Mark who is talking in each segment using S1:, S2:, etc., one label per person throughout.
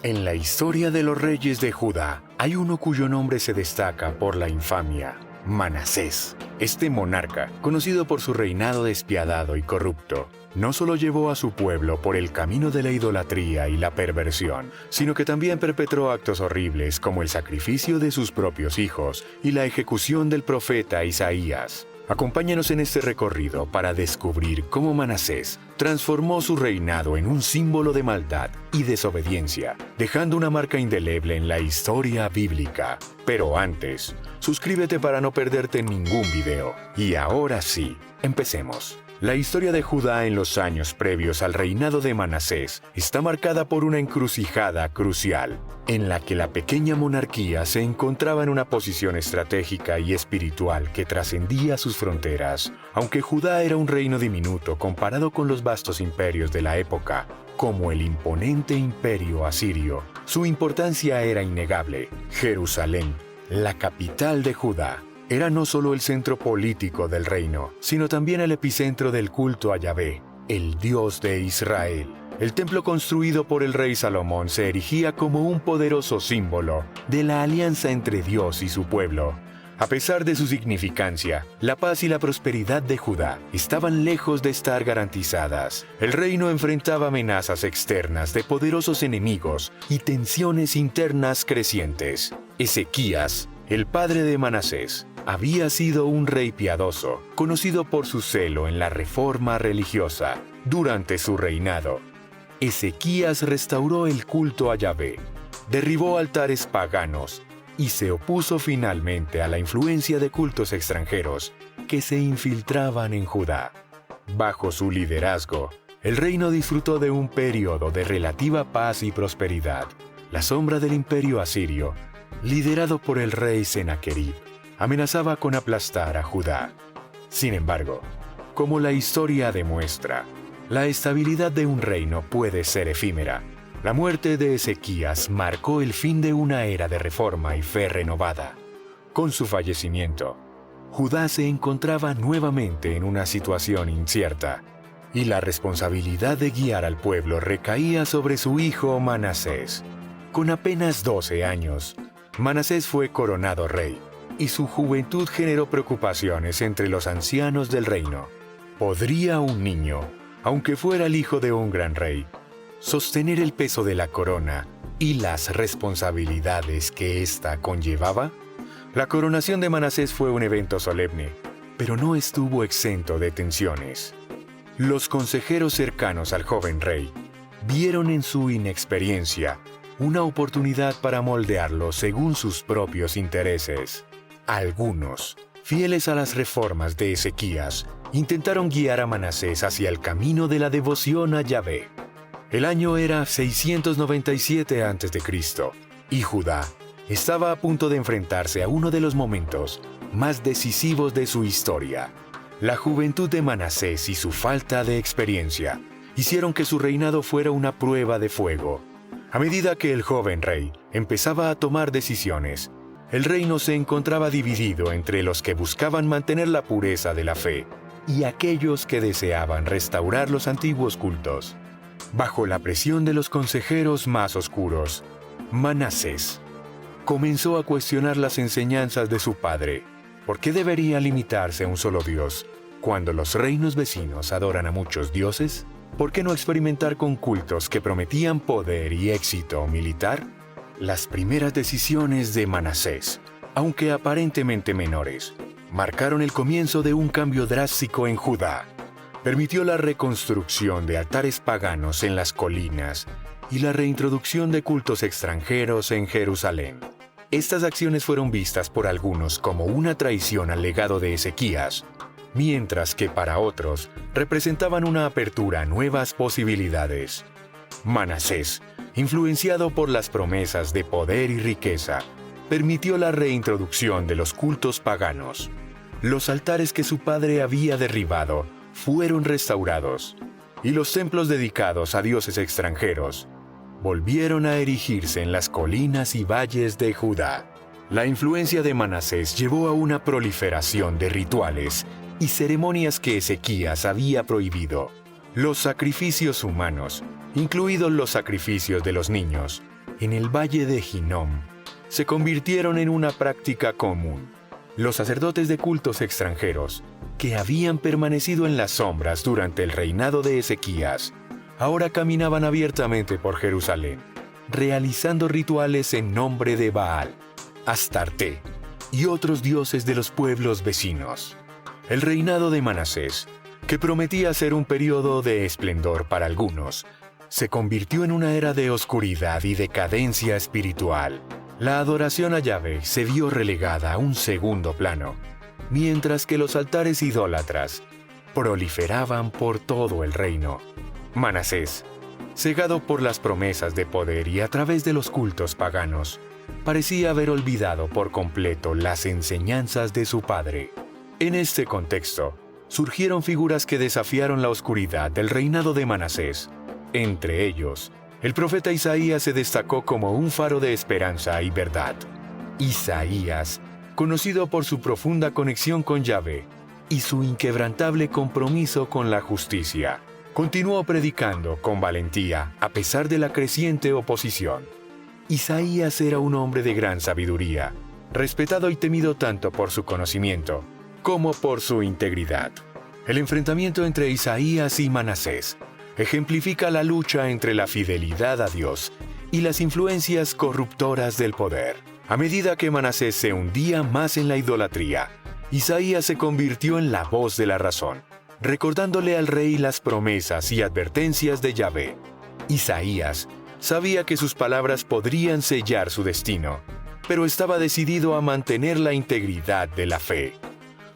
S1: En la historia de los reyes de Judá, hay uno cuyo nombre se destaca por la infamia: Manasés. Este monarca, conocido por su reinado despiadado y corrupto, no solo llevó a su pueblo por el camino de la idolatría y la perversión, sino que también perpetró actos horribles como el sacrificio de sus propios hijos y la ejecución del profeta Isaías. Acompáñanos en este recorrido para descubrir cómo Manasés transformó su reinado en un símbolo de maldad y desobediencia, dejando una marca indeleble en la historia bíblica. Pero antes, suscríbete para no perderte ningún video. Y ahora sí, empecemos. La historia de Judá en los años previos al reinado de Manasés está marcada por una encrucijada crucial, en la que la pequeña monarquía se encontraba en una posición estratégica y espiritual que trascendía sus fronteras. Aunque Judá era un reino diminuto comparado con los vastos imperios de la época, como el imponente imperio asirio, su importancia era innegable. Jerusalén, la capital de Judá, era no solo el centro político del reino, sino también el epicentro del culto a Yahvé, el Dios de Israel. El templo construido por el rey Salomón se erigía como un poderoso símbolo de la alianza entre Dios y su pueblo. A pesar de su significancia, la paz y la prosperidad de Judá estaban lejos de estar garantizadas. El reino enfrentaba amenazas externas de poderosos enemigos y tensiones internas crecientes. Ezequías, el padre de Manasés, había sido un rey piadoso, conocido por su celo en la reforma religiosa. Durante su reinado, Ezequías restauró el culto a Yahvé, derribó altares paganos y se opuso finalmente a la influencia de cultos extranjeros que se infiltraban en Judá. Bajo su liderazgo, el reino disfrutó de un periodo de relativa paz y prosperidad. La sombra del imperio asirio, liderado por el rey Sennacherib, amenazaba con aplastar a Judá. Sin embargo, como la historia demuestra, la estabilidad de un reino puede ser efímera. La muerte de Ezequías marcó el fin de una era de reforma y fe renovada. Con su fallecimiento, Judá se encontraba nuevamente en una situación incierta, y la responsabilidad de guiar al pueblo recaía sobre su hijo Manasés. Con apenas 12 años, Manasés fue coronado rey, y su juventud generó preocupaciones entre los ancianos del reino. ¿Podría un niño, aunque fuera el hijo de un gran rey, sostener el peso de la corona y las responsabilidades que ésta conllevaba? La coronación de Manasés fue un evento solemne, pero no estuvo exento de tensiones. Los consejeros cercanos al joven rey vieron en su inexperiencia una oportunidad para moldearlo según sus propios intereses. Algunos, fieles a las reformas de Ezequías, intentaron guiar a Manasés hacia el camino de la devoción a Yahvé. El año era 697 a.C. y Judá estaba a punto de enfrentarse a uno de los momentos más decisivos de su historia. La juventud de Manasés y su falta de experiencia hicieron que su reinado fuera una prueba de fuego. A medida que el joven rey empezaba a tomar decisiones, el reino se encontraba dividido entre los que buscaban mantener la pureza de la fe y aquellos que deseaban restaurar los antiguos cultos. Bajo la presión de los consejeros más oscuros, Manasés comenzó a cuestionar las enseñanzas de su padre. ¿Por qué debería limitarse a un solo Dios cuando los reinos vecinos adoran a muchos dioses? ¿Por qué no experimentar con cultos que prometían poder y éxito militar? Las primeras decisiones de Manasés, aunque aparentemente menores, marcaron el comienzo de un cambio drástico en Judá. Permitió la reconstrucción de altares paganos en las colinas y la reintroducción de cultos extranjeros en Jerusalén. Estas acciones fueron vistas por algunos como una traición al legado de Ezequías, mientras que para otros representaban una apertura a nuevas posibilidades. Manasés, influenciado por las promesas de poder y riqueza, permitió la reintroducción de los cultos paganos. Los altares que su padre había derribado fueron restaurados, y los templos dedicados a dioses extranjeros volvieron a erigirse en las colinas y valles de Judá. La influencia de Manasés llevó a una proliferación de rituales y ceremonias que Ezequías había prohibido. Los sacrificios humanos, incluidos los sacrificios de los niños, en el valle de Hinnom, se convirtieron en una práctica común. Los sacerdotes de cultos extranjeros, que habían permanecido en las sombras durante el reinado de Ezequías, ahora caminaban abiertamente por Jerusalén, realizando rituales en nombre de Baal, Astarte y otros dioses de los pueblos vecinos. El reinado de Manasés, que prometía ser un periodo de esplendor para algunos, se convirtió en una era de oscuridad y decadencia espiritual. La adoración a Yahvé se vio relegada a un segundo plano, mientras que los altares idólatras proliferaban por todo el reino. Manasés, cegado por las promesas de poder y a través de los cultos paganos, parecía haber olvidado por completo las enseñanzas de su padre. En este contexto, surgieron figuras que desafiaron la oscuridad del reinado de Manasés. Entre ellos, el profeta Isaías se destacó como un faro de esperanza y verdad. Isaías, conocido por su profunda conexión con Yahvé y su inquebrantable compromiso con la justicia, continuó predicando con valentía a pesar de la creciente oposición. Isaías era un hombre de gran sabiduría, respetado y temido tanto por su conocimiento como por su integridad. El enfrentamiento entre Isaías y Manasés ejemplifica la lucha entre la fidelidad a Dios y las influencias corruptoras del poder. A medida que Manasés se hundía más en la idolatría, Isaías se convirtió en la voz de la razón, recordándole al rey las promesas y advertencias de Yahvé. Isaías sabía que sus palabras podrían sellar su destino, pero estaba decidido a mantener la integridad de la fe.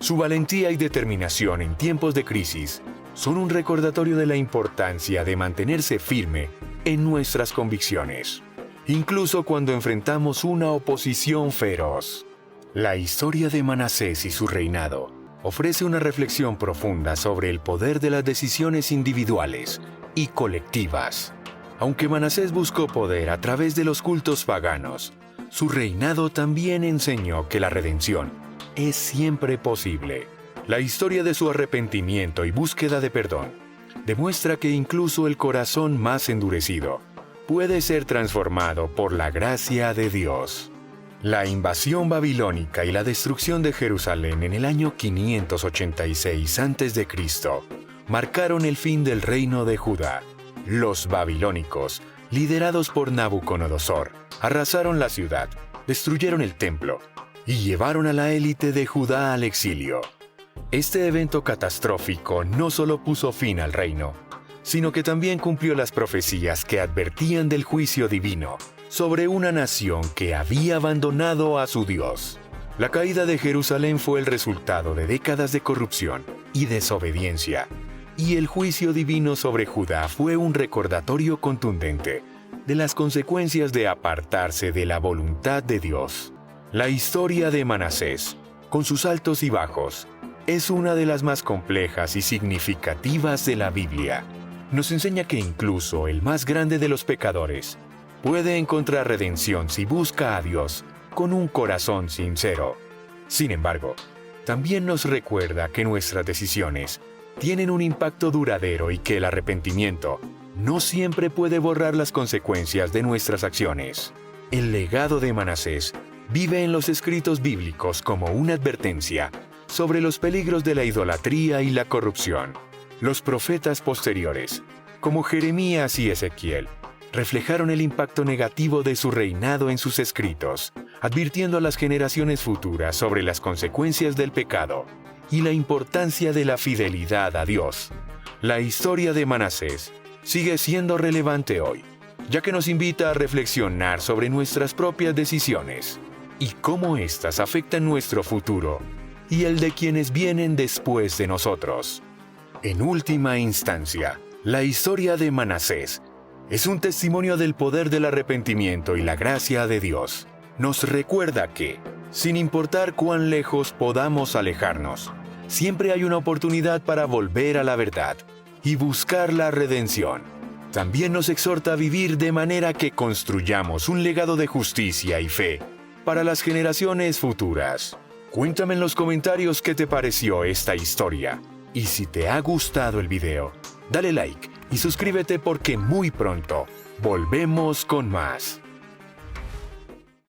S1: Su valentía y determinación en tiempos de crisis son un recordatorio de la importancia de mantenerse firme en nuestras convicciones, incluso cuando enfrentamos una oposición feroz. La historia de Manasés y su reinado ofrece una reflexión profunda sobre el poder de las decisiones individuales y colectivas. Aunque Manasés buscó poder a través de los cultos paganos, su reinado también enseñó que la redención es siempre posible. La historia de su arrepentimiento y búsqueda de perdón demuestra que incluso el corazón más endurecido puede ser transformado por la gracia de Dios. La invasión babilónica y la destrucción de Jerusalén en el año 586 a.C. marcaron el fin del reino de Judá. Los babilónicos, liderados por Nabucodonosor, arrasaron la ciudad, destruyeron el templo y llevaron a la élite de Judá al exilio. Este evento catastrófico no solo puso fin al reino, sino que también cumplió las profecías que advertían del juicio divino sobre una nación que había abandonado a su Dios. La caída de Jerusalén fue el resultado de décadas de corrupción y desobediencia, y el juicio divino sobre Judá fue un recordatorio contundente de las consecuencias de apartarse de la voluntad de Dios. La historia de Manasés, con sus altos y bajos, es una de las más complejas y significativas de la Biblia. Nos enseña que incluso el más grande de los pecadores puede encontrar redención si busca a Dios con un corazón sincero. Sin embargo, también nos recuerda que nuestras decisiones tienen un impacto duradero y que el arrepentimiento no siempre puede borrar las consecuencias de nuestras acciones. El legado de Manasés vive en los escritos bíblicos como una advertencia sobre los peligros de la idolatría y la corrupción. Los profetas posteriores, como Jeremías y Ezequiel, reflejaron el impacto negativo de su reinado en sus escritos, advirtiendo a las generaciones futuras sobre las consecuencias del pecado y la importancia de la fidelidad a Dios. La historia de Manasés sigue siendo relevante hoy, ya que nos invita a reflexionar sobre nuestras propias decisiones y cómo éstas afectan nuestro futuro y el de quienes vienen después de nosotros. En última instancia, la historia de Manasés es un testimonio del poder del arrepentimiento y la gracia de Dios. Nos recuerda que, sin importar cuán lejos podamos alejarnos, siempre hay una oportunidad para volver a la verdad y buscar la redención. También nos exhorta a vivir de manera que construyamos un legado de justicia y fe para las generaciones futuras. Cuéntame en los comentarios qué te pareció esta historia Y si te ha gustado el video, dale like y suscríbete porque muy pronto volvemos con más.